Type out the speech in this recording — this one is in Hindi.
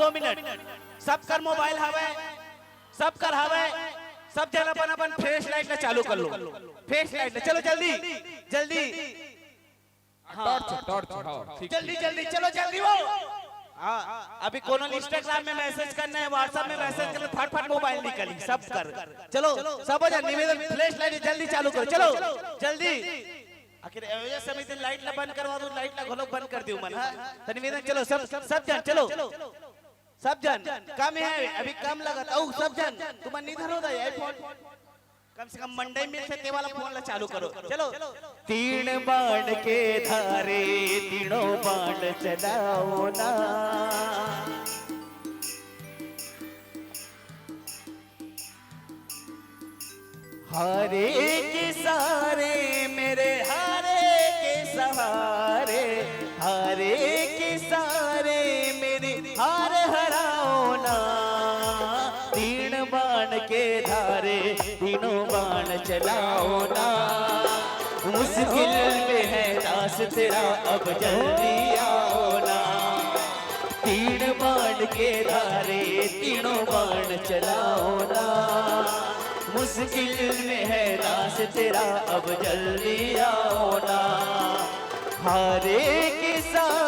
2 मिनट सब कर मोबाइल हवे, सब कर हवे, सब जन अपन अपन फ्लैश लाइट ला चालू कर लो, फ्लैश लाइट ला चलो जल्दी जल्दी, टॉर्च हाँ ठीक जल्दी जल्दी चलो जल्दी वो। हाँ अभी कोनो इंस्टाग्राम में मैसेज करना है, व्हाट्सएप में मैसेज करना, फट मोबाइल निकली सब कर। चलो सब जन निवेदन फ्लैश लाइट जल्दी चालू करो, चलो जल्दी। आखिर एवं समिति लाइट ला बंद करवा दो, लाइट ला घोलो बंद कर दियो मन। हाँ निवेदन चलो सब जन चलो, सब जन कम है अभी कम लगत औ सब जन तुम निधर हो दे आईफोन कम से कम मंडई में से ते वाला फोन ला चालू करो। चलो तीन बाण के धारे तीनों बाण चलाओ ना, हारे के सारे मेरे हारे के सहारे, हारे के सारे मेरे हार हराओ ना। तीन बाण के धारे तीनों बाण चलाओ ना, मुश्किल में है दास तेरा अब जल्दी आओ ना। तीन बाण के धारे तीनों बाण चलाओ ना, मुश्किल में है दास तेरा अब जल्दी आओ ना। हारे के साथ